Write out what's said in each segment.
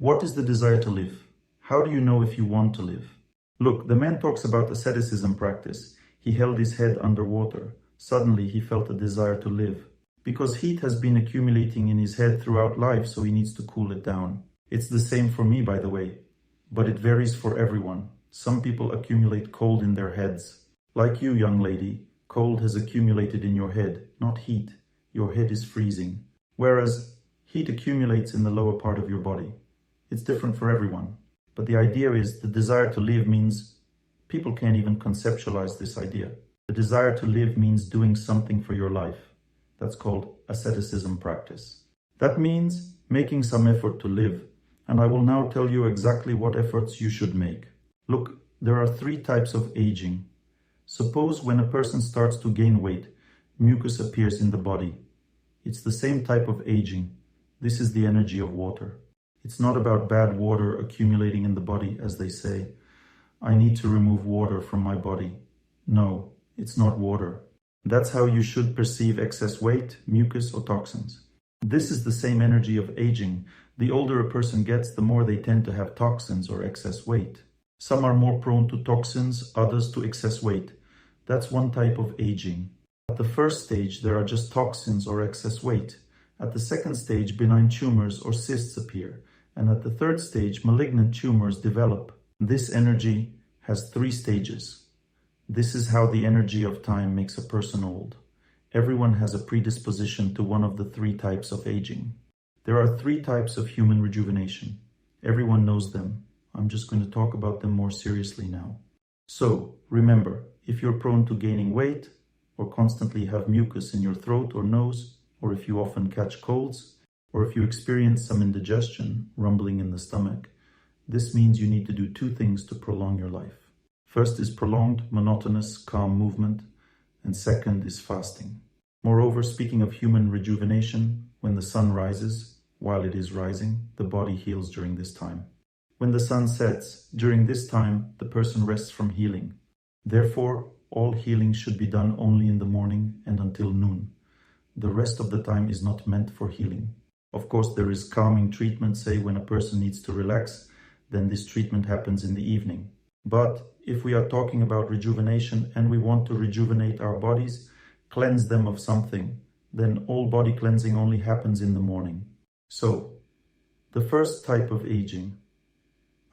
What is the desire to live? How do you know if you want to live? Look, the man talks about asceticism practice. He held his head underwater. Suddenly, he felt a desire to live. Because heat has been accumulating in his head throughout life, so he needs to cool it down. It's the same for me, by the way. But it varies for everyone. Some people accumulate cold in their heads. Like you, young lady, cold has accumulated in your head, not heat. Your head is freezing. Whereas heat accumulates in the lower part of your body. It's different for everyone. But the idea is the desire to live means people can't even conceptualize this idea. The desire to live means doing something for your life. That's called asceticism practice. That means making some effort to live. And I will now tell you exactly what efforts you should make. Look, there are 3 types of aging. Suppose when a person starts to gain weight, mucus appears in the body. It's the same type of aging. This is the energy of water. It's not about bad water accumulating in the body, as they say. I need to remove water from my body. No, it's not water. That's how you should perceive excess weight, mucus, or toxins. This is the same energy of aging. The older a person gets, the more they tend to have toxins or excess weight. Some are more prone to toxins, others to excess weight. That's one type of aging. At the first stage, there are just toxins or excess weight. At the second stage, benign tumors or cysts appear. And at the third stage, malignant tumors develop. This energy has 3 stages. This is how the energy of time makes a person old. Everyone has a predisposition to one of the 3 types of aging. There are 3 types of human rejuvenation. Everyone knows them. I'm just going to talk about them more seriously now. So, remember, if you're prone to gaining weight, or constantly have mucus in your throat or nose, or if you often catch colds, or if you experience some indigestion, rumbling in the stomach, this means you need to do 2 things to prolong your life. First is prolonged, monotonous, calm movement, and second is fasting. Moreover, speaking of human rejuvenation, when the sun rises, while it is rising, the body heals during this time. When the sun sets, during this time, the person rests from healing. Therefore, all healing should be done only in the morning and until noon. The rest of the time is not meant for healing. Of course, there is calming treatment, say when a person needs to relax, then this treatment happens in the evening. But if we are talking about rejuvenation and we want to rejuvenate our bodies, cleanse them of something, then all body cleansing only happens in the morning. So, the first type of aging.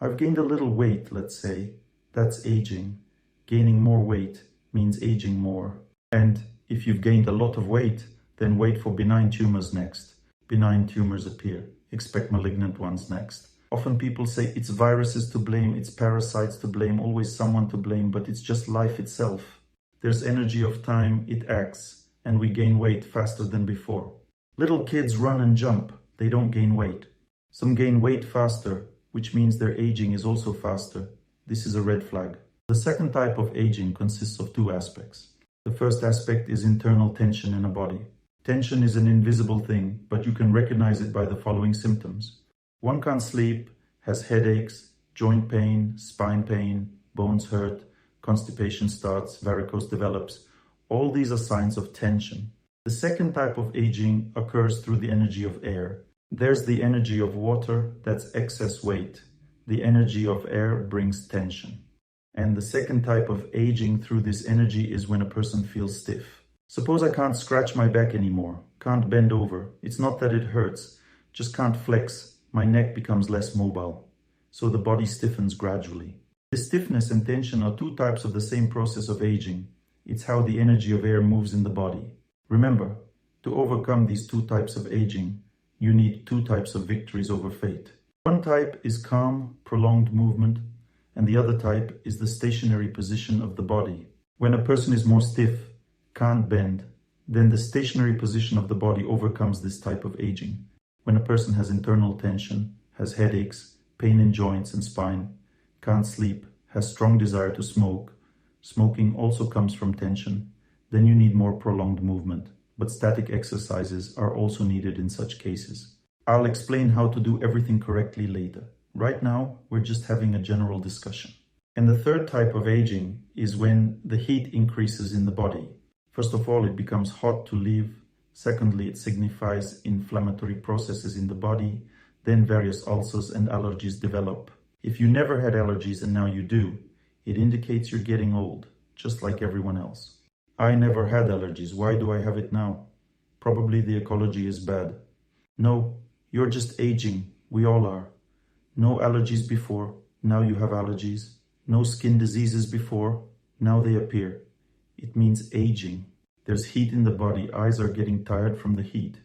I've gained a little weight, let's say. That's aging. Gaining more weight means aging more. And if you've gained a lot of weight, then wait for benign tumors next. Benign tumors appear. Expect malignant ones next. Often people say it's viruses to blame, it's parasites to blame, always someone to blame, but it's just life itself. There's energy of time, it acts, and we gain weight faster than before. Little kids run and jump, they don't gain weight. Some gain weight faster, which means their aging is also faster. This is a red flag. The second type of aging consists of 2 aspects. The first aspect is internal tension in a body. Tension is an invisible thing, but you can recognize it by the following symptoms. One can't sleep, has headaches, joint pain, spine pain, bones hurt, constipation starts, varicose develops. All these are signs of tension. The second type of aging occurs through the energy of air. There's the energy of water, that's excess weight. The energy of air brings tension. And the second type of aging through this energy is when a person feels stiff. Suppose I can't scratch my back anymore, can't bend over. It's not that it hurts, just can't flex. My neck becomes less mobile. So the body stiffens gradually. The stiffness and tension are 2 types of the same process of aging. It's how the energy of air moves in the body. Remember, to overcome these 2 types of aging, you need 2 types of victories over fate. One type is calm, prolonged movement, and the other type is the stationary position of the body. When a person is more stiff, can't bend, then the stationary position of the body overcomes this type of aging. When a person has internal tension, has headaches, pain in joints and spine, can't sleep, has strong desire to smoke, smoking also comes from tension, then you need more prolonged movement. But static exercises are also needed in such cases. I'll explain how to do everything correctly later. Right now, we're just having a general discussion. And the third type of aging is when the heat increases in the body. First of all, it becomes hot to live. Secondly, it signifies inflammatory processes in the body. Then various ulcers and allergies develop. If you never had allergies and now you do, it indicates you're getting old, just like everyone else. I never had allergies. Why do I have it now? Probably the ecology is bad. No, you're just aging. We all are. No allergies before, now you have allergies. No skin diseases before, now they appear. It means aging. There's heat in the body, eyes are getting tired from the heat.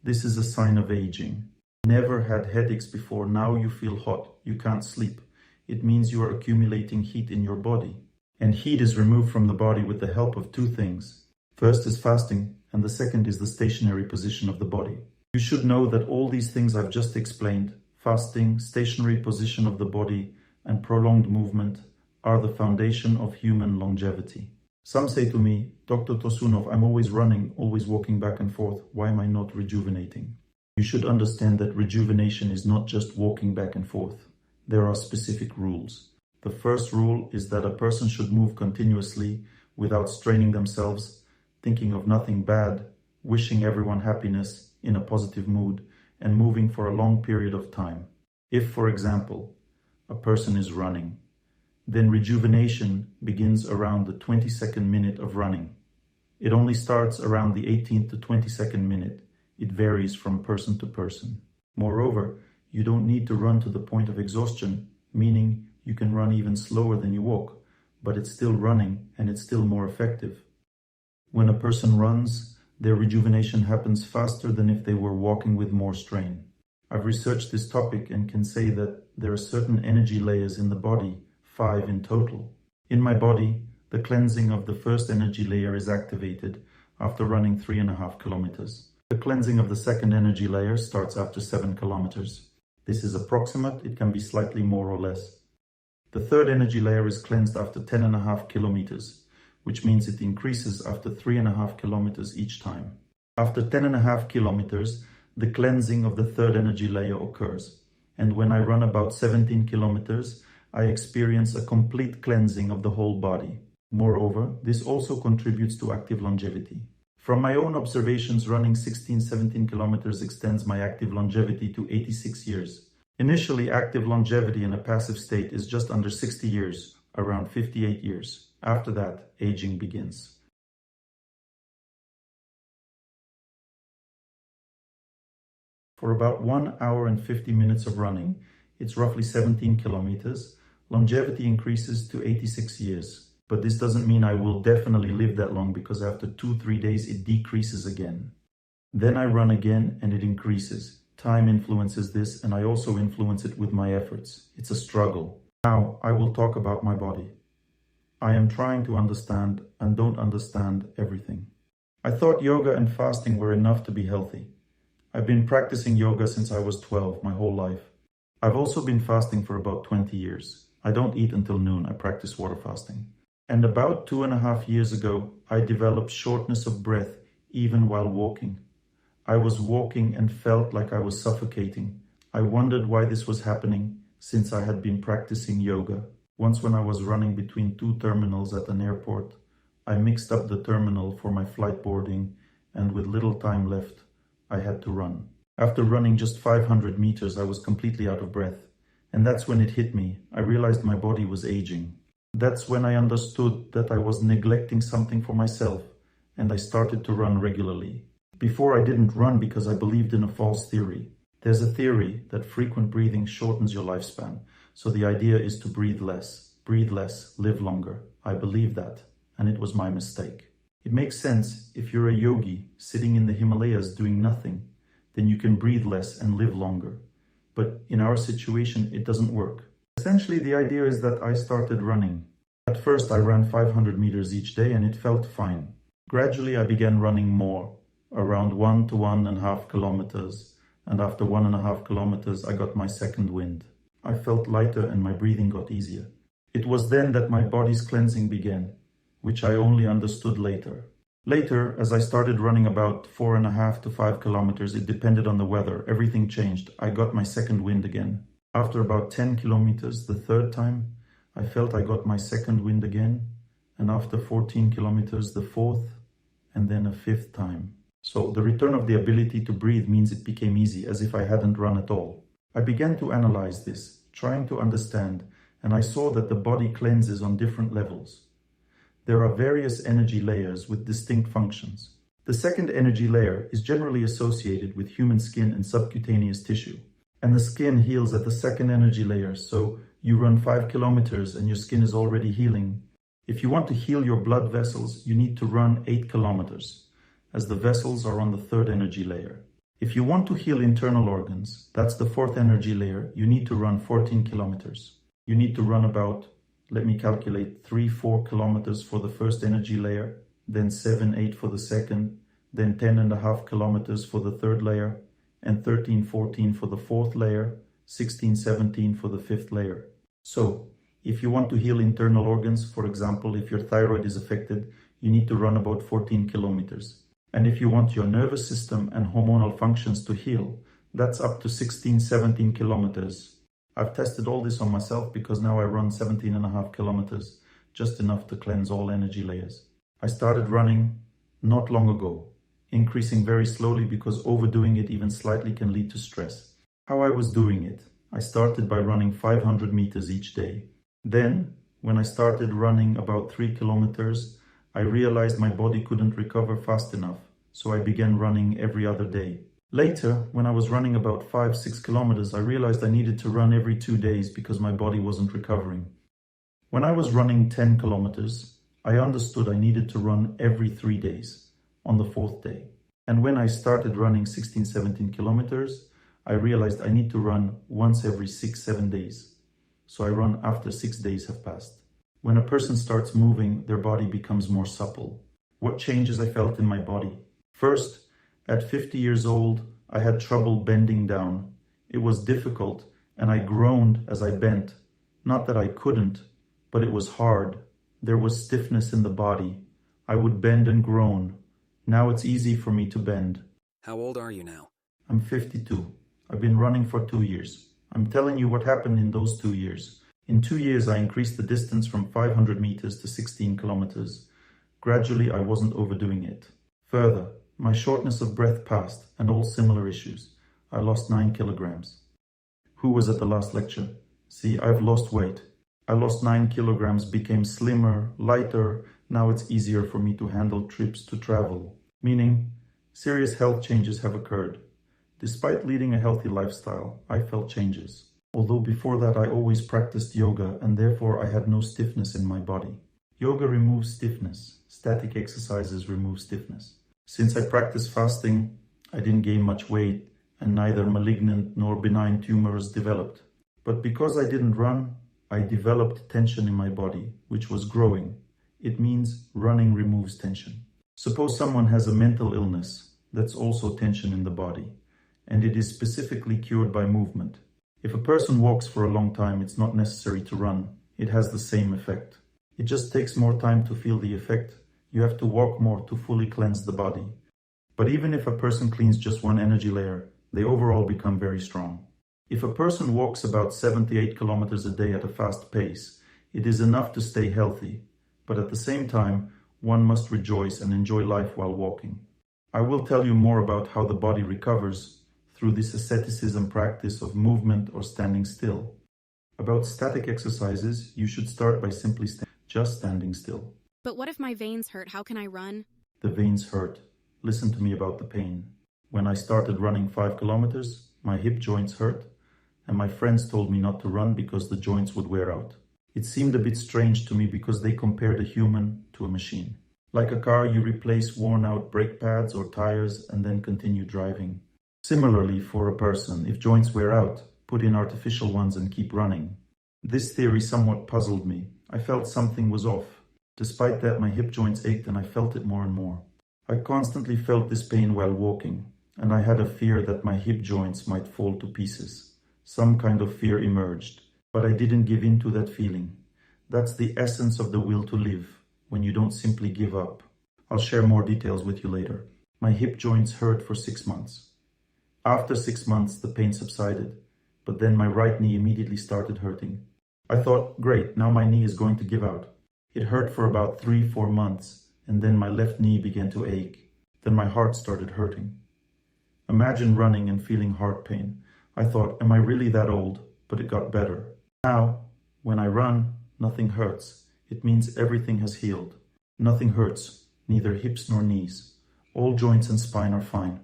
This is a sign of aging. Never had headaches before, now you feel hot, you can't sleep. It means you are accumulating heat in your body. And heat is removed from the body with the help of two things. First is fasting, and the second is the stationary position of the body. You should know that all these things I've just explained, fasting, stationary position of the body, and prolonged movement, are the foundation of human longevity. Some say to me, Dr. Torsunov, I'm always running, always walking back and forth. Why am I not rejuvenating? You should understand that rejuvenation is not just walking back and forth. There are specific rules. The first rule is that a person should move continuously without straining themselves, thinking of nothing bad, wishing everyone happiness, in a positive mood, and moving for a long period of time. If, for example, a person is running, then rejuvenation begins around the 22nd minute of running. It only starts around the 18th to 22nd minute. It varies from person to person. Moreover, you don't need to run to the point of exhaustion, meaning you can run even slower than you walk, but it's still running and it's still more effective. When a person runs, their rejuvenation happens faster than if they were walking with more strain. I've researched this topic and can say that there are certain energy layers in the body, 5 in total. In my body, the cleansing of the first energy layer is activated after running 3.5 kilometers. The cleansing of the second energy layer starts after 7 kilometers. This is approximate, it can be slightly more or less. The third energy layer is cleansed after 10.5 kilometers, which means it increases after 3.5 kilometers each time. After 10.5 kilometers, the cleansing of the third energy layer occurs. And when I run about 17 kilometers, I experience a complete cleansing of the whole body. Moreover, this also contributes to active longevity. From my own observations, running 16-17 kilometers extends my active longevity to 86 years. Initially, active longevity in a passive state is just under 60 years, around 58 years. After that, aging begins. For about 1 hour and 50 minutes of running, it's roughly 17 kilometers, longevity increases to 86 years. But this doesn't mean I will definitely live that long, because after 2-3 days it decreases again. Then I run again and it increases. Time influences this, and I also influence it with my efforts. It's a struggle. Now I will talk about my body. I am trying to understand and don't understand everything. I thought yoga and fasting were enough to be healthy. I've been practicing yoga since I was 12, my whole life. I've also been fasting for about 20 years. I don't eat until noon. I practice water fasting. And about 2.5 years ago, I developed shortness of breath even while walking. I was walking and felt like I was suffocating. I wondered why this was happening, since I had been practicing yoga. Once when I was running between 2 terminals at an airport, I mixed up the terminal for my flight boarding, and with little time left, I had to run. After running just 500 meters, I was completely out of breath. And that's when it hit me. I realized my body was aging. That's when I understood that I was neglecting something for myself, and I started to run regularly. Before, I didn't run because I believed in a false theory. There's a theory that frequent breathing shortens your lifespan, so the idea is to breathe less, live longer. I believed that, and it was my mistake. It makes sense if you're a yogi sitting in the Himalayas doing nothing, then you can breathe less and live longer. But in our situation, it doesn't work. Essentially, the idea is that I started running. At first, I ran 500 meters each day and it felt fine. Gradually, I began running more, around 1 to 1.5 kilometers. And after 1.5 kilometers, I got my second wind. I felt lighter and my breathing got easier. It was then that my body's cleansing began, which I only understood later. Later, as I started running about 4.5 to 5 kilometers, it depended on the weather. Everything changed. I got my second wind again. After about 10 kilometers, the third time, I felt I got my second wind again. And after 14 kilometers, the fourth, and then a fifth time. So the return of the ability to breathe means it became easy, as if I hadn't run at all. I began to analyze this, trying to understand, and I saw that the body cleanses on different levels. There are various energy layers with distinct functions. The second energy layer is generally associated with human skin and subcutaneous tissue. And the skin heals at the second energy layer, so you run 5 kilometers and your skin is already healing. If you want to heal your blood vessels, you need to run 8 kilometers, as the vessels are on the third energy layer. If you want to heal internal organs, that's the fourth energy layer, you need to run 14 kilometers. You need to run about, let me calculate, 3-4 kilometers for the first energy layer, then 7-8 for the second, then 10.5 kilometers for the third layer, and 13-14 for the fourth layer, 16-17 for the fifth layer. So, if you want to heal internal organs, for example, if your thyroid is affected, you need to run about 14 kilometers. And if you want your nervous system and hormonal functions to heal, that's up to 16-17 kilometers. I've tested all this on myself because now I run 17.5 kilometers, just enough to cleanse all energy layers. I started running not long ago, increasing very slowly because overdoing it even slightly can lead to stress. How I was doing it: I started by running 500 meters each day. Then, when I started running about 3 kilometers, I realized my body couldn't recover fast enough, so I began running every other day. Later, when I was running about 5-6 kilometers, I realized I needed to run every 2 days because my body wasn't recovering. When I was running 10 kilometers, I understood I needed to run every 3 days, on the fourth day. And when I started running 16-17 kilometers, I realized I need to run once every 6-7 days. So I run after 6 days have passed. When a person starts moving, their body becomes more supple. What changes I felt in my body? First, at 50 years old, I had trouble bending down. It was difficult, and I groaned as I bent. Not that I couldn't, but it was hard. There was stiffness in the body. I would bend and groan. Now it's easy for me to bend. How old are you now? I'm 52. I've been running for 2 years. I'm telling you what happened in those 2 years. In 2 years, I increased the distance from 500 meters to 16 kilometers. Gradually, I wasn't overdoing it. Further, my shortness of breath passed, and all similar issues. I lost 9 kilograms. Who was at the last lecture? See, I've lost weight. I lost 9 kilograms, became slimmer, lighter. Now it's easier for me to handle trips to travel. Meaning, serious health changes have occurred. Despite leading a healthy lifestyle, I felt changes. Although before that I always practiced yoga and therefore I had no stiffness in my body. Yoga removes stiffness. Static exercises remove stiffness. Since I practiced fasting, I didn't gain much weight and neither malignant nor benign tumors developed. But because I didn't run, I developed tension in my body, which was growing. It means running removes tension. Suppose someone has a mental illness, that's also tension in the body, and it is specifically cured by movement. If a person walks for a long time, it's not necessary to run. It has the same effect. It just takes more time to feel the effect. You have to walk more to fully cleanse the body. But even if a person cleans just one energy layer, they overall become very strong. If a person walks about 78 kilometers a day at a fast pace, it is enough to stay healthy. But at the same time, one must rejoice and enjoy life while walking. I will tell you more about how the body recovers through this asceticism practice of movement or standing still. About static exercises, you should start by simply just standing still. But what if my veins hurt? How can I run? The veins hurt. Listen to me about the pain. When I started running 5 kilometers, my hip joints hurt, and my friends told me not to run because the joints would wear out. It seemed a bit strange to me because they compared a human to a machine. Like a car, you replace worn-out brake pads or tires and then continue driving. Similarly, for a person, if joints wear out, put in artificial ones and keep running. This theory somewhat puzzled me. I felt something was off. Despite that, my hip joints ached and I felt it more and more. I constantly felt this pain while walking, and I had a fear that my hip joints might fall to pieces. Some kind of fear emerged, but I didn't give in to that feeling. That's the essence of the will to live, when you don't simply give up. I'll share more details with you later. My hip joints hurt for 6 months. After 6 months, the pain subsided, but then my right knee immediately started hurting. I thought, great, now my knee is going to give out. It hurt for about 3-4 months, and then my left knee began to ache. Then my heart started hurting. Imagine running and feeling heart pain. I thought, am I really that old? But it got better. Now, when I run, nothing hurts. It means everything has healed. Nothing hurts, neither hips nor knees. All joints and spine are fine.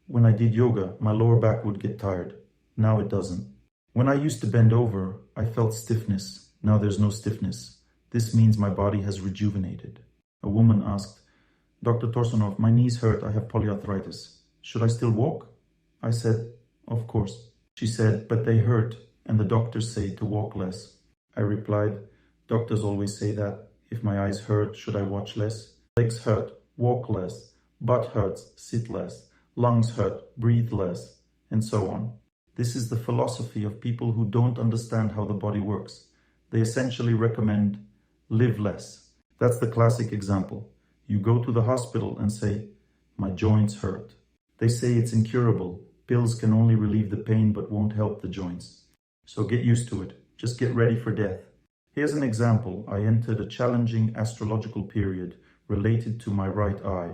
When I did yoga, my lower back would get tired. Now it doesn't. When I used to bend over, I felt stiffness. Now there's no stiffness. This means my body has rejuvenated. A woman asked, Dr. Torsunov, my knees hurt. I have polyarthritis. Should I still walk? I said, of course. She said, but they hurt, and the doctors say to walk less. I replied, doctors always say that. If my eyes hurt, should I watch less? Legs hurt, walk less. Butt hurts, sit less. Lungs hurt, breathe less, and so on. This is the philosophy of people who don't understand how the body works. They essentially recommend live less. That's the classic example. You go to the hospital and say, my joints hurt. They say it's incurable. Pills can only relieve the pain but won't help the joints. So get used to it. Just get ready for death. Here's an example. I entered a challenging astrological period related to my right eye.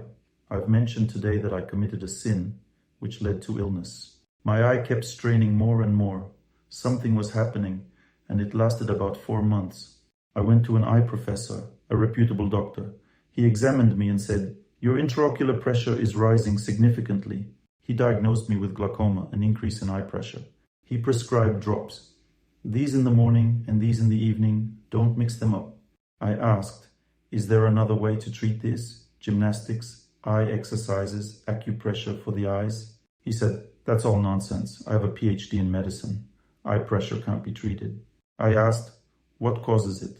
I've mentioned today that I committed a sin, which led to illness. My eye kept straining more and more. Something was happening, and it lasted about 4 months. I went to an eye professor, a reputable doctor. He examined me and said, your intraocular pressure is rising significantly. He diagnosed me with glaucoma, an increase in eye pressure. He prescribed drops. These in the morning and these in the evening, don't mix them up. I asked, is there another way to treat this? Gymnastics, eye exercises, acupressure for the eyes? He said, that's all nonsense. I have a PhD in medicine. Eye pressure can't be treated. I asked, what causes it?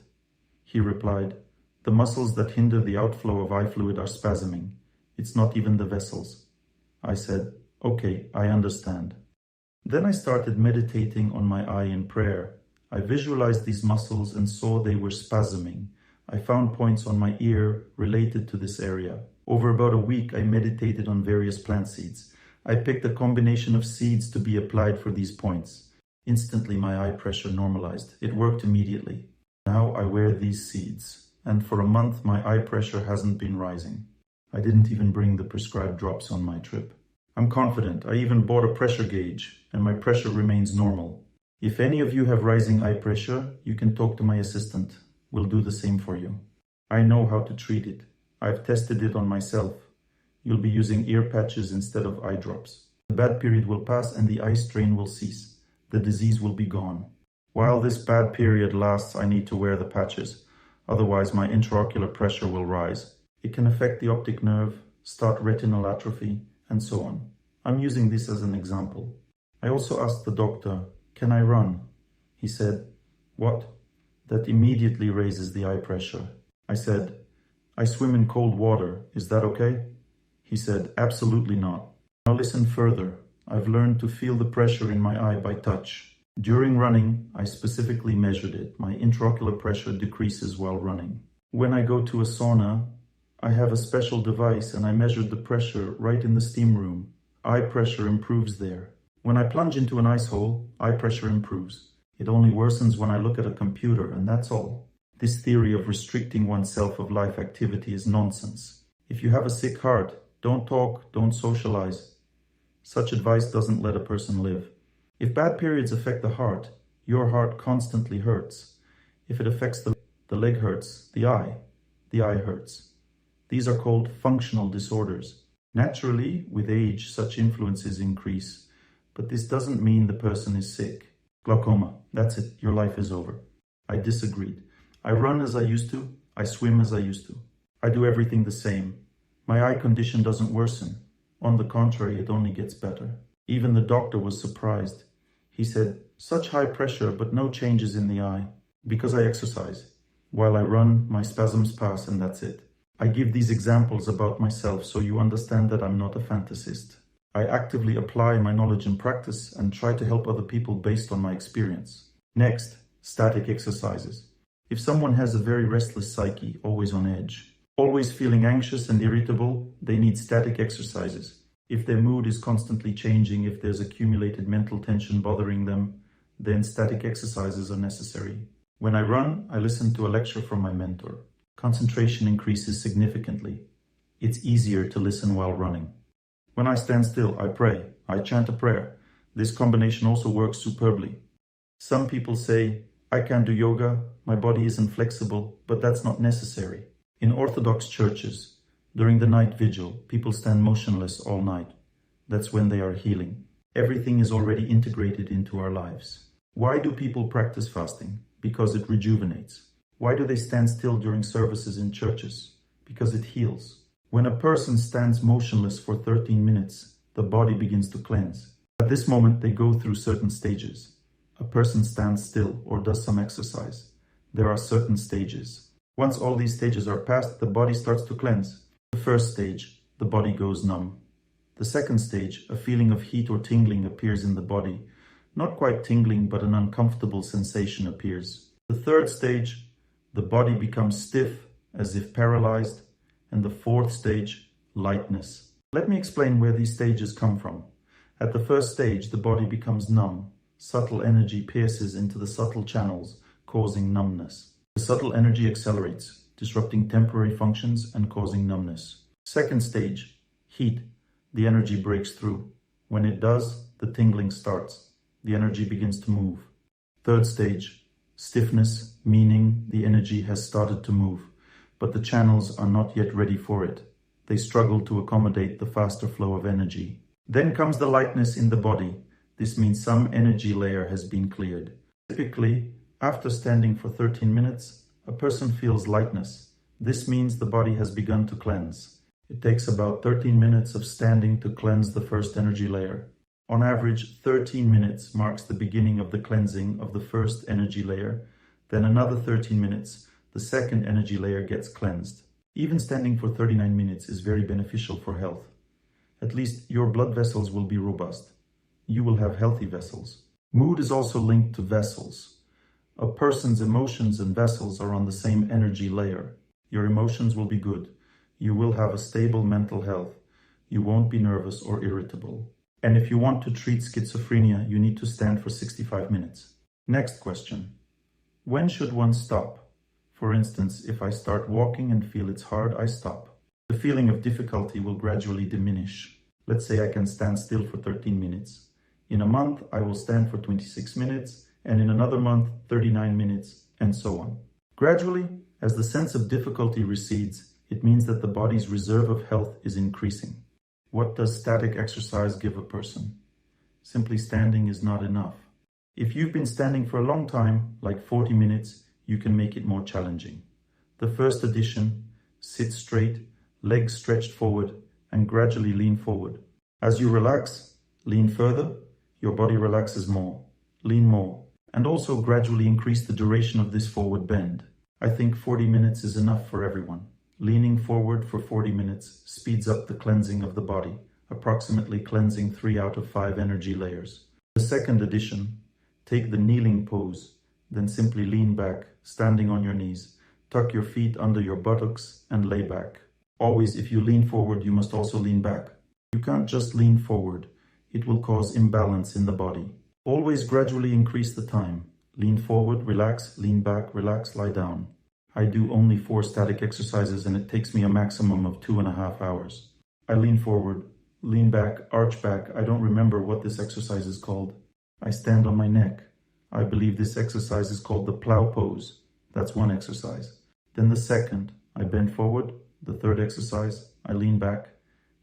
He replied, the muscles that hinder the outflow of eye fluid are spasming. It's not even the vessels. I said, okay, I understand. Then I started meditating on my eye in prayer. I visualized these muscles and saw they were spasming. I found points on my ear related to this area. Over about a week, I meditated on various plant seeds. I picked a combination of seeds to be applied for these points. Instantly, my eye pressure normalized. It worked immediately. Now I wear these seeds, and for a month, my eye pressure hasn't been rising. I didn't even bring the prescribed drops on my trip. I'm confident. I even bought a pressure gauge, and my pressure remains normal. If any of you have rising eye pressure, you can talk to my assistant. We'll do the same for you. I know how to treat it. I've tested it on myself. You'll be using ear patches instead of eye drops. The bad period will pass and the eye strain will cease. The disease will be gone. While this bad period lasts, I need to wear the patches. Otherwise, my intraocular pressure will rise. It can affect the optic nerve, start retinal atrophy, and so on. I'm using this as an example. I also asked the doctor, can I run? He said, what? That immediately raises the eye pressure. I said, I swim in cold water. Is that okay? He said, absolutely not. Now listen further. I've learned to feel the pressure in my eye by touch. During running, I specifically measured it. My intraocular pressure decreases while running. When I go to a sauna, I have a special device and I measured the pressure right in the steam room. Eye pressure improves there. When I plunge into an ice hole, eye pressure improves. It only worsens when I look at a computer, and that's all. This theory of restricting oneself of life activity is nonsense. If you have a sick heart, don't talk, don't socialize. Such advice doesn't let a person live. If bad periods affect the heart, your heart constantly hurts. If it affects the leg hurts, the eye hurts. These are called functional disorders. Naturally, with age, such influences increase, but this doesn't mean the person is sick. Glaucoma, that's it, your life is over. I disagreed. I run as I used to, I swim as I used to. I do everything the same. My eye condition doesn't worsen. On the contrary, it only gets better. Even the doctor was surprised. He said, such high pressure, but no changes in the eye. Because I exercise. While I run, my spasms pass and that's it. I give these examples about myself so you understand that I'm not a fantasist. I actively apply my knowledge in practice and try to help other people based on my experience. Next, static exercises. If someone has a very restless psyche, always on edge, always feeling anxious and irritable, they need static exercises. If their mood is constantly changing, if there's accumulated mental tension bothering them, then static exercises are necessary. When I run, I listen to a lecture from my mentor. Concentration increases significantly. It's easier to listen while running. When I stand still, I pray. I chant a prayer. This combination also works superbly. Some people say, I can't do yoga, my body isn't flexible, but that's not necessary. In Orthodox churches, during the night vigil, people stand motionless all night. That's when they are healing. Everything is already integrated into our lives. Why do people practice fasting? Because it rejuvenates. Why do they stand still during services in churches? Because it heals. When a person stands motionless for 13 minutes, the body begins to cleanse. At this moment, they go through certain stages. A person stands still or does some exercise. There are certain stages. Once all these stages are passed, the body starts to cleanse. The first stage, the body goes numb. The second stage, a feeling of heat or tingling appears in the body. Not quite tingling, but an uncomfortable sensation appears. The third stage, the body becomes stiff, as if paralyzed. And the fourth stage, lightness. Let me explain where these stages come from. At the first stage, the body becomes numb. Subtle energy pierces into the subtle channels, causing numbness. The subtle energy accelerates, disrupting temporary functions and causing numbness. Second stage, heat. The energy breaks through. When it does, the tingling starts. The energy begins to move. Third stage, stiffness, meaning the energy has started to move, but the channels are not yet ready for it. They struggle to accommodate the faster flow of energy. Then comes the lightness in the body. This means some energy layer has been cleared. Typically, after standing for 13 minutes, a person feels lightness. This means the body has begun to cleanse. It takes about 13 minutes of standing to cleanse the first energy layer. On average, 13 minutes marks the beginning of the cleansing of the first energy layer. Then another 13 minutes, the second energy layer gets cleansed. Even standing for 39 minutes is very beneficial for health. At least your blood vessels will be robust. You will have healthy vessels. Mood is also linked to vessels. A person's emotions and vessels are on the same energy layer. Your emotions will be good. You will have a stable mental health. You won't be nervous or irritable. And if you want to treat schizophrenia, you need to stand for 65 minutes. Next question. When should one stop? For instance, if I start walking and feel it's hard, I stop. The feeling of difficulty will gradually diminish. Let's say I can stand still for 13 minutes. In a month, I will stand for 26 minutes, and in another month, 39 minutes, and so on. Gradually, as the sense of difficulty recedes, it means that the body's reserve of health is increasing. What does static exercise give a person? Simply standing is not enough. If you've been standing for a long time, like 40 minutes, you can make it more challenging. The first addition, sit straight, legs stretched forward, and gradually lean forward. As you relax, lean further, your body relaxes more. Lean more, and also gradually increase the duration of this forward bend. I think 40 minutes is enough for everyone. Leaning forward for 40 minutes speeds up the cleansing of the body, approximately cleansing 3 out of 5 energy layers. The second addition, take the kneeling pose, then simply lean back, standing on your knees. Tuck your feet under your buttocks and lay back. Always, if you lean forward, you must also lean back. You can't just lean forward. It will cause imbalance in the body. Always gradually increase the time. Lean forward, relax, lean back, relax, lie down. I do only 4 static exercises and it takes me a maximum of 2.5 hours. I lean forward, lean back, arch back. I don't remember what this exercise is called. I stand on my neck. I believe this exercise is called the plow pose. That's one exercise. Then the second, I bend forward. The third exercise, I lean back.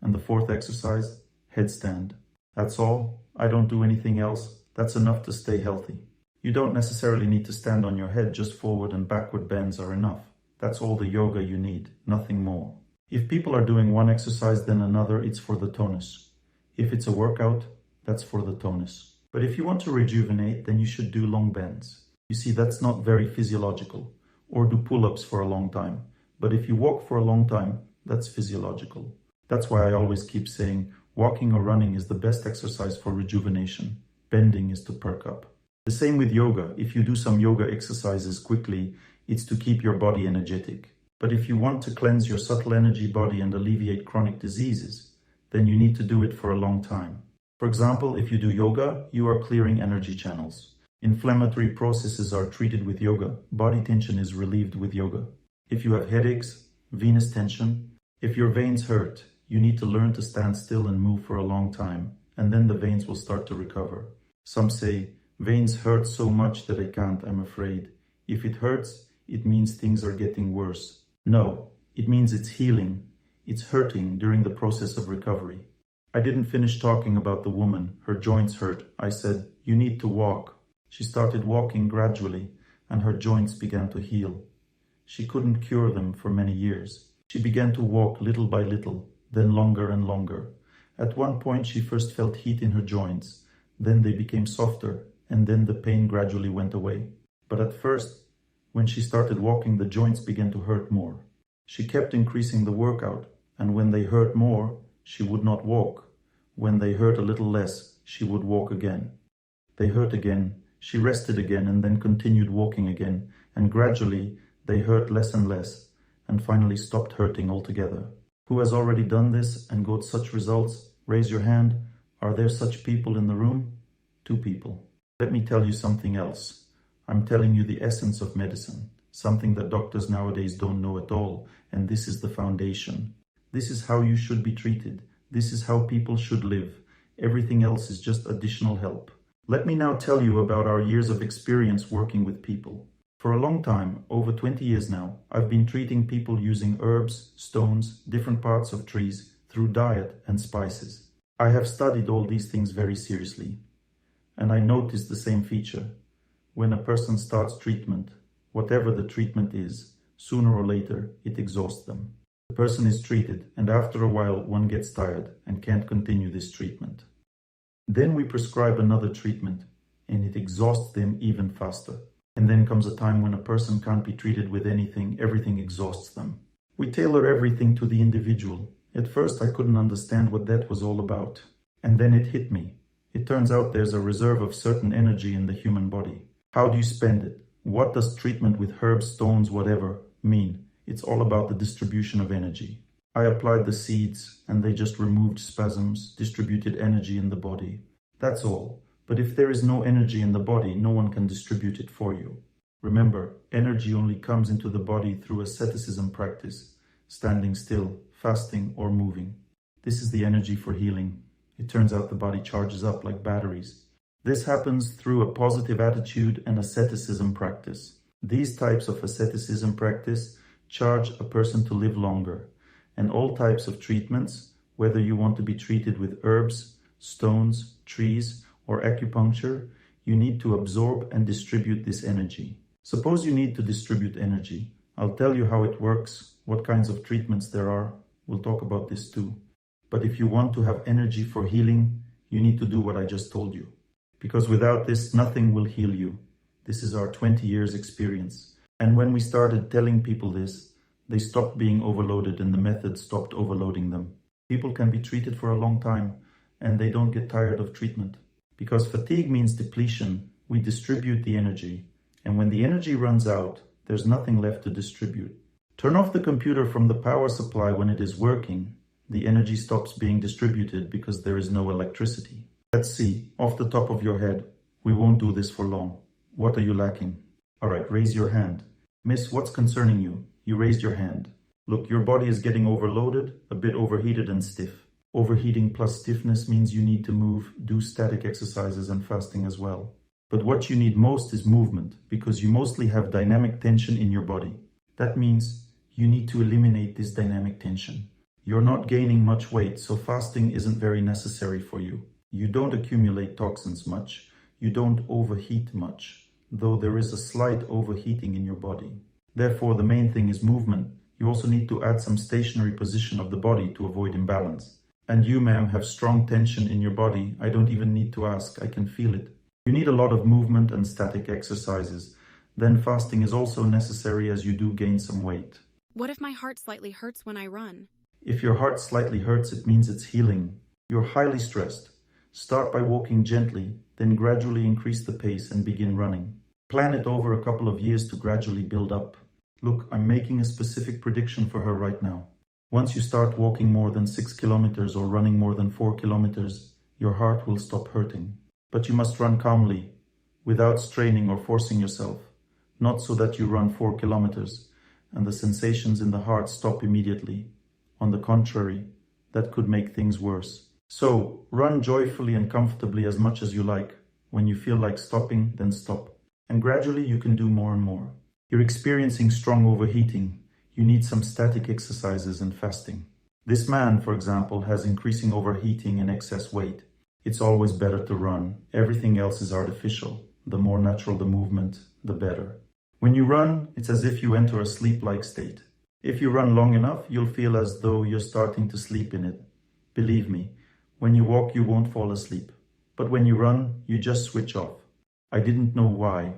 And the fourth exercise, headstand. That's all. I don't do anything else. That's enough to stay healthy. You don't necessarily need to stand on your head, just forward and backward bends are enough. That's all the yoga you need, nothing more. If people are doing one exercise then another, it's for the tonus. If it's a workout, that's for the tonus. But if you want to rejuvenate, then you should do long bends. You see, that's not very physiological. Or do pull-ups for a long time. But if you walk for a long time, that's physiological. That's why I always keep saying, walking or running is the best exercise for rejuvenation. Bending is to perk up. The same with yoga. If you do some yoga exercises quickly, it's to keep your body energetic. But if you want to cleanse your subtle energy body and alleviate chronic diseases, then you need to do it for a long time. For example, if you do yoga, you are clearing energy channels. Inflammatory processes are treated with yoga. Body tension is relieved with yoga. If you have headaches, venous tension, if your veins hurt, you need to learn to stand still and move for a long time. and then the veins will start to recover. Some say, veins hurt so much that I can't, I'm afraid. If it hurts, it means things are getting worse. No, it means it's healing. It's hurting during the process of recovery. I didn't finish talking about the woman. Her joints hurt. I said, you need to walk. She started walking gradually, and her joints began to heal. She couldn't cure them for many years. She began to walk little by little, then longer and longer. At one point, she first felt heat in her joints. Then they became softer, and then the pain gradually went away. But at first, when she started walking, the joints began to hurt more. She kept increasing the workout, and when they hurt more, she would not walk. When they hurt a little less, she would walk again. They hurt again, she rested again, and then continued walking again, and gradually they hurt less and less, and finally stopped hurting altogether. Who has already done this and got such results? Raise your hand. Are there such people in the room? 2 people. Let me tell you something else. I'm telling you the essence of medicine, something that doctors nowadays don't know at all, and this is the foundation. This is how you should be treated. This is how people should live. Everything else is just additional help. Let me now tell you about our years of experience working with people. For a long time, over 20 years now, I've been treating people using herbs, stones, different parts of trees, through diet and spices. I have studied all these things very seriously, and I noticed the same feature. When a person starts treatment, whatever the treatment is, sooner or later it exhausts them. The person is treated, and after a while one gets tired and can't continue this treatment. Then we prescribe another treatment, and it exhausts them even faster. And then comes a time when a person can't be treated with anything, everything exhausts them. We tailor everything to the individual. At first I couldn't understand what that was all about. And then it hit me. It turns out there's a reserve of certain energy in the human body. How do you spend it? What does treatment with herbs, stones, whatever mean? It's all about the distribution of energy. I applied the seeds and they just removed spasms, distributed energy in the body. That's all. But if there is no energy in the body, no one can distribute it for you. Remember, energy only comes into the body through asceticism practice, standing still, fasting, or moving. This is the energy for healing. It turns out the body charges up like batteries. This happens through a positive attitude and asceticism practice. These types of asceticism practice charge a person to live longer. And all types of treatments, whether you want to be treated with herbs, stones, trees, or acupuncture, you need to absorb and distribute this energy. Suppose you need to distribute energy. I'll tell you how it works, what kinds of treatments there are. We'll talk about this too. But if you want to have energy for healing, you need to do what I just told you. Because without this, nothing will heal you. This is our 20 years experience. And when we started telling people this, they stopped being overloaded and the method stopped overloading them. People can be treated for a long time and they don't get tired of treatment. Because fatigue means depletion, we distribute the energy. And when the energy runs out, there's nothing left to distribute. Turn off the computer from the power supply when it is working. The energy stops being distributed because there is no electricity. Let's see, off the top of your head, we won't do this for long. What are you lacking? All right, raise your hand. Miss, what's concerning you? You raised your hand. Look, your body is getting overloaded, a bit overheated and stiff. Overheating plus stiffness means you need to move, do static exercises and fasting as well. But what you need most is movement, because you mostly have dynamic tension in your body. That means you need to eliminate this dynamic tension. You're not gaining much weight, so fasting isn't very necessary for you. You don't accumulate toxins much. You don't overheat much, though there is a slight overheating in your body. Therefore, the main thing is movement. You also need to add some stationary position of the body to avoid imbalance. And you, ma'am, have strong tension in your body. I don't even need to ask, I can feel it. You need a lot of movement and static exercises. Then fasting is also necessary as you do gain some weight. What if my heart slightly hurts when I run? If your heart slightly hurts, it means it's healing. You're highly stressed. Start by walking gently, then gradually increase the pace and begin running. Plan it over a couple of years to gradually build up. Look, I'm making a specific prediction for her right now. Once you start walking more than 6 kilometers or running more than 4 kilometers, your heart will stop hurting. But you must run calmly, without straining or forcing yourself. Not so that you run 4 kilometers and the sensations in the heart stop immediately. On the contrary, that could make things worse. So run joyfully and comfortably as much as you like. When you feel like stopping, then stop. And gradually you can do more and more. You're experiencing strong overheating. You need some static exercises and fasting. This man, for example, has increasing overheating and excess weight. It's always better to run. Everything else is artificial. The more natural the movement, the better. When you run, it's as if you enter a sleep-like state. If you run long enough, you'll feel as though you're starting to sleep in it. Believe me, when you walk, you won't fall asleep. But when you run, you just switch off. I didn't know why,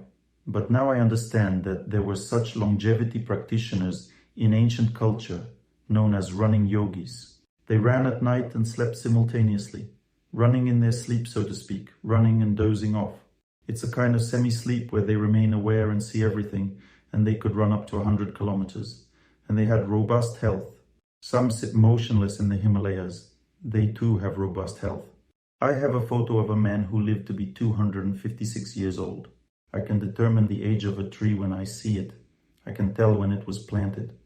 but now I understand that there were such longevity practitioners in ancient culture, known as running yogis. They ran at night and slept simultaneously, running in their sleep, so to speak, running and dozing off. It's a kind of semi-sleep where they remain aware and see everything, and they could run up to 100 kilometers. And they had robust health. Some sit motionless in the Himalayas. They too have robust health. I have a photo of a man who lived to be 256 years old. I can determine the age of a tree when I see it. I can tell when it was planted.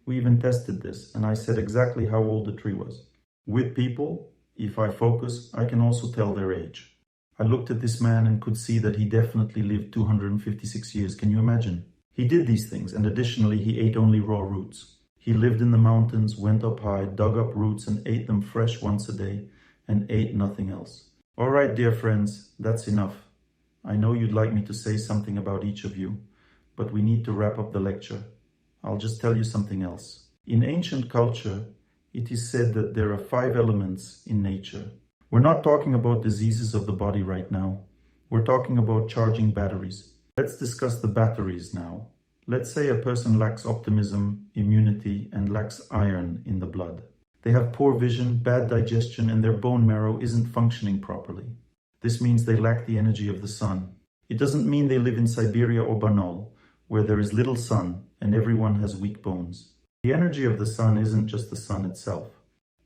We even tested this, and I said exactly how old the tree was. With people, if I focus, I can also tell their age. I looked at this man and could see that he definitely lived 256 years. Can you imagine? He did these things, and additionally, he ate only raw roots. He lived in the mountains, went up high, dug up roots, and ate them fresh once a day, and ate nothing else. All right, dear friends, that's enough. I know you'd like me to say something about each of you, but we need to wrap up the lecture. I'll just tell you something else. In ancient culture, it is said that there are 5 elements in nature. We're not talking about diseases of the body right now. We're talking about charging batteries. Let's discuss the batteries now. Let's say a person lacks optimism, immunity, and lacks iron in the blood. They have poor vision, bad digestion, and their bone marrow isn't functioning properly. This means they lack the energy of the sun. It doesn't mean they live in Siberia or Banal, where there is little sun and everyone has weak bones. The energy of the sun isn't just the sun itself.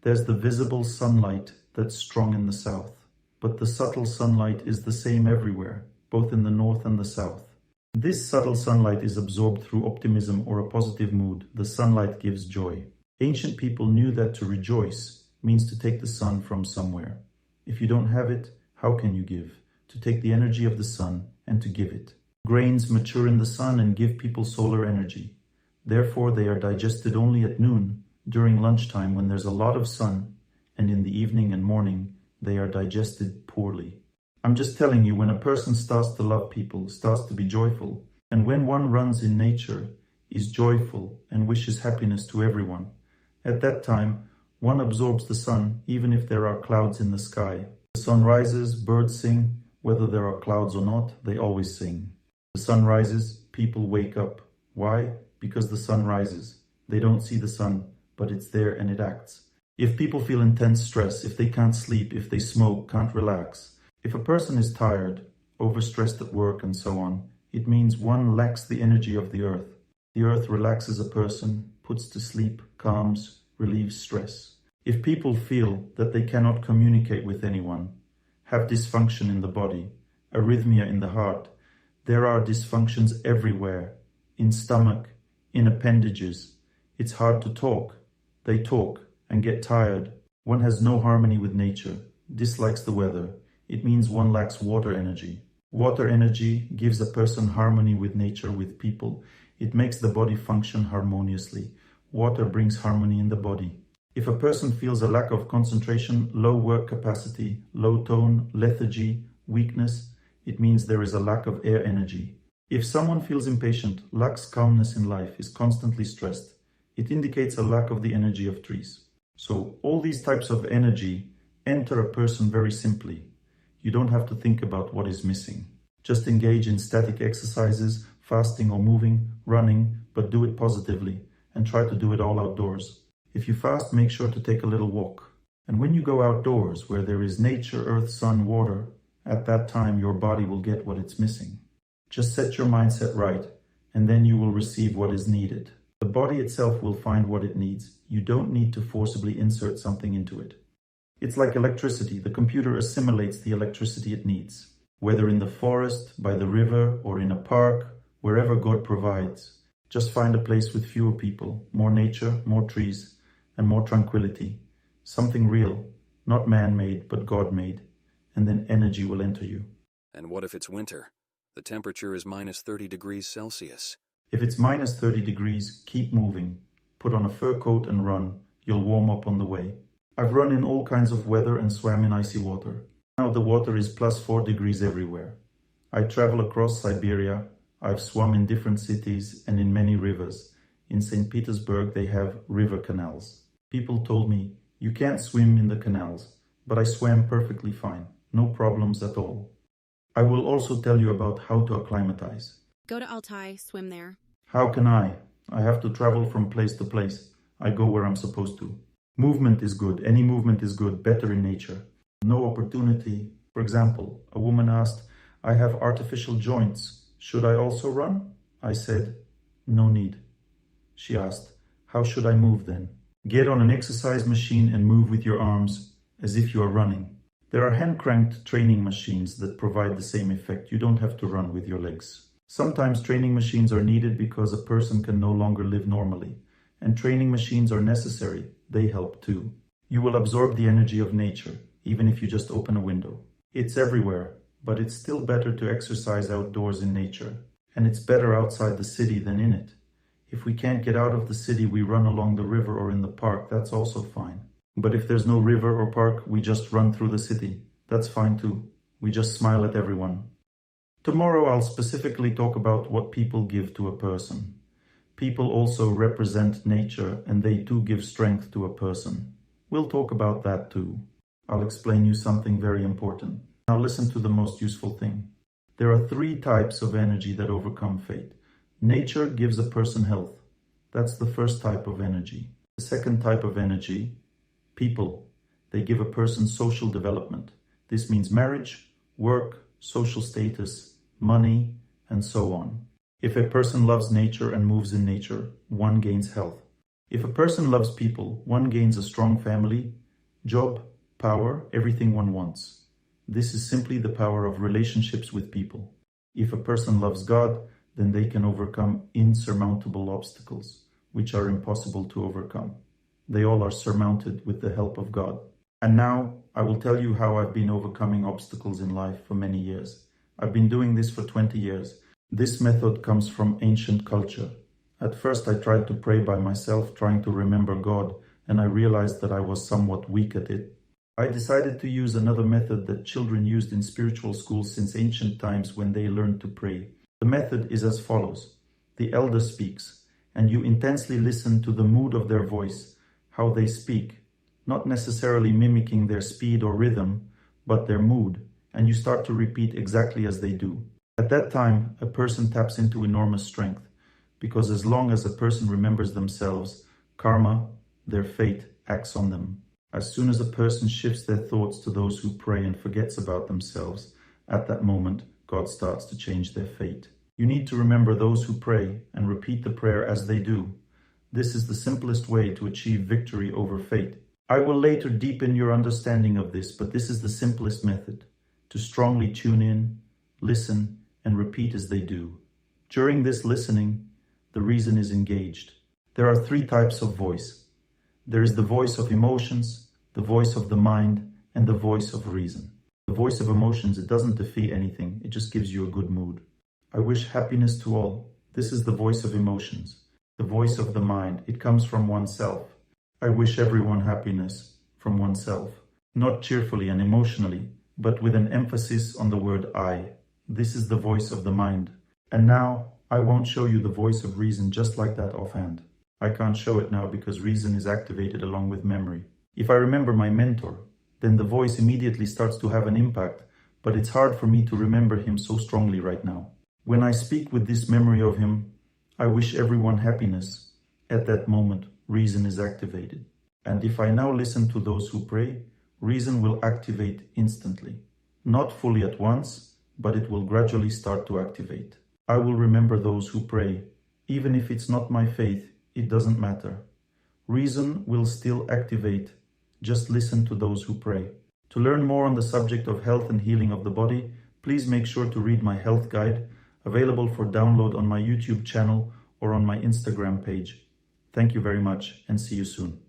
There's the visible sunlight that's strong in the south, but the subtle sunlight is the same everywhere, both in the north and the south. This subtle sunlight is absorbed through optimism or a positive mood. The sunlight gives joy. Ancient people knew that to rejoice means to take the sun from somewhere. If you don't have it, how can you give? To take the energy of the sun and to give it. Grains mature in the sun and give people solar energy. Therefore, they are digested only at noon, during lunchtime when there's a lot of sun, and in the evening and morning, they are digested poorly. I'm just telling you, when a person starts to love people, starts to be joyful, and when one runs in nature, is joyful and wishes happiness to everyone, at that time, one absorbs the sun even if there are clouds in the sky. The sun rises, birds sing, whether there are clouds or not, they always sing. The sun rises, people wake up. Why? Because the sun rises. They don't see the sun, but it's there and it acts. If people feel intense stress, if they can't sleep, if they smoke, can't relax, if a person is tired, overstressed at work and so on, it means one lacks the energy of the earth. The earth relaxes a person, puts to sleep, calms, relieves stress. If people feel that they cannot communicate with anyone, have dysfunction in the body, arrhythmia in the heart, there are dysfunctions everywhere, in stomach, in appendages. It's hard to talk. They talk and get tired. One has no harmony with nature, dislikes the weather. It means one lacks water energy. Water energy gives a person harmony with nature, with people. It makes the body function harmoniously. Water brings harmony in the body. If a person feels a lack of concentration, low work capacity, low tone, lethargy, weakness, it means there is a lack of air energy. If someone feels impatient, lacks calmness in life, is constantly stressed, it indicates a lack of the energy of trees. So all these types of energy enter a person very simply. You don't have to think about what is missing. Just engage in static exercises, fasting or moving, running, but do it positively and try to do it all outdoors. If you fast, make sure to take a little walk. And when you go outdoors where there is nature, earth, sun, water, at that time your body will get what it's missing. Just set your mindset right, and then you will receive what is needed. The body itself will find what it needs. You don't need to forcibly insert something into it. It's like electricity. The computer assimilates the electricity it needs. Whether in the forest, by the river, or in a park, wherever God provides. Just find a place with fewer people, more nature, more trees, and more tranquility. Something real. not man-made, but God-made, and then energy will enter you. And what if it's winter? The temperature is minus 30 degrees Celsius. If it's minus 30 degrees, keep moving. Put on a fur coat and run. You'll warm up on the way. I've run in all kinds of weather and swam in icy water. Now the water is plus 4 degrees everywhere. I travel across Siberia. I've swum in different cities and in many rivers. In St. Petersburg, they have river canals. People told me, you can't swim in the canals, but I swam perfectly fine. No problems at all. I will also tell you about how to acclimatize. Go to Altai, swim there. How can I? I have to travel from place to place. I go where I'm supposed to. Movement is good. Any movement is good, better in nature. No opportunity. For example, a woman asked, I have artificial joints. Should I also run? I said, no need. She asked, how should I move then? Get on an exercise machine and move with your arms as if you are running. There are hand-cranked training machines that provide the same effect. You don't have to run with your legs. Sometimes training machines are needed because a person can no longer live normally. And training machines are necessary. They help too. You will absorb the energy of nature, even if you just open a window. It's everywhere, but it's still better to exercise outdoors in nature. And it's better outside the city than in it. If we can't get out of the city, we run along the river or in the park. That's also fine. But if there's no river or park, we just run through the city. That's fine too. We just smile at everyone. Tomorrow I'll specifically talk about what people give to a person. People also represent nature and they too give strength to a person. We'll talk about that too. I'll explain you something very important. Now listen to the most useful thing. There are 3 types of energy that overcome fate. Nature gives a person health. That's the first type of energy. The second type of energy, people. They give a person social development. This means marriage, work, social status, money, and so on. If a person loves nature and moves in nature, one gains health. If a person loves people, one gains a strong family, job, power, everything one wants. This is simply the power of relationships with people. If a person loves God, then they can overcome insurmountable obstacles, which are impossible to overcome. They all are surmounted with the help of God. And now I will tell you how I've been overcoming obstacles in life for many years. I've been doing this for 20 years. This method comes from ancient culture. At first I tried to pray by myself, trying to remember God, and I realized that I was somewhat weak at it. I decided to use another method that children used in spiritual schools since ancient times when they learned to pray. The method is as follows. The elder speaks, and you intensely listen to the mood of their voice, how they speak, not necessarily mimicking their speed or rhythm, but their mood, and you start to repeat exactly as they do. At that time, a person taps into enormous strength, because as long as a person remembers themselves, karma, their fate, acts on them. As soon as a person shifts their thoughts to those who pray and forgets about themselves, at that moment, God starts to change their fate. You need to remember those who pray and repeat the prayer as they do. This is the simplest way to achieve victory over fate. I will later deepen your understanding of this, but this is the simplest method. To strongly tune in, listen, and repeat as they do. During this listening, the reason is engaged. There are 3 types of voice. There is the voice of emotions, the voice of the mind, and the voice of reason. The voice of emotions, it doesn't defeat anything, it just gives you a good mood. I wish happiness to all. This is the voice of emotions. The voice of the mind, it comes from oneself. I wish everyone happiness from oneself. Not cheerfully and emotionally, but with an emphasis on the word I. This is the voice of the mind. And now, I won't show you the voice of reason just like that offhand. I can't show it now because reason is activated along with memory. If I remember my mentor, then the voice immediately starts to have an impact, but it's hard for me to remember him so strongly right now. When I speak with this memory of him, I wish everyone happiness. At that moment, reason is activated. And if I now listen to those who pray, reason will activate instantly. Not fully at once, but it will gradually start to activate. I will remember those who pray. Even if it's not my faith, it doesn't matter. Reason will still activate. Just listen to those who pray. To learn more on the subject of health and healing of the body, please make sure to read my health guide, available for download on my YouTube channel or on my Instagram page. Thank you very much and see you soon.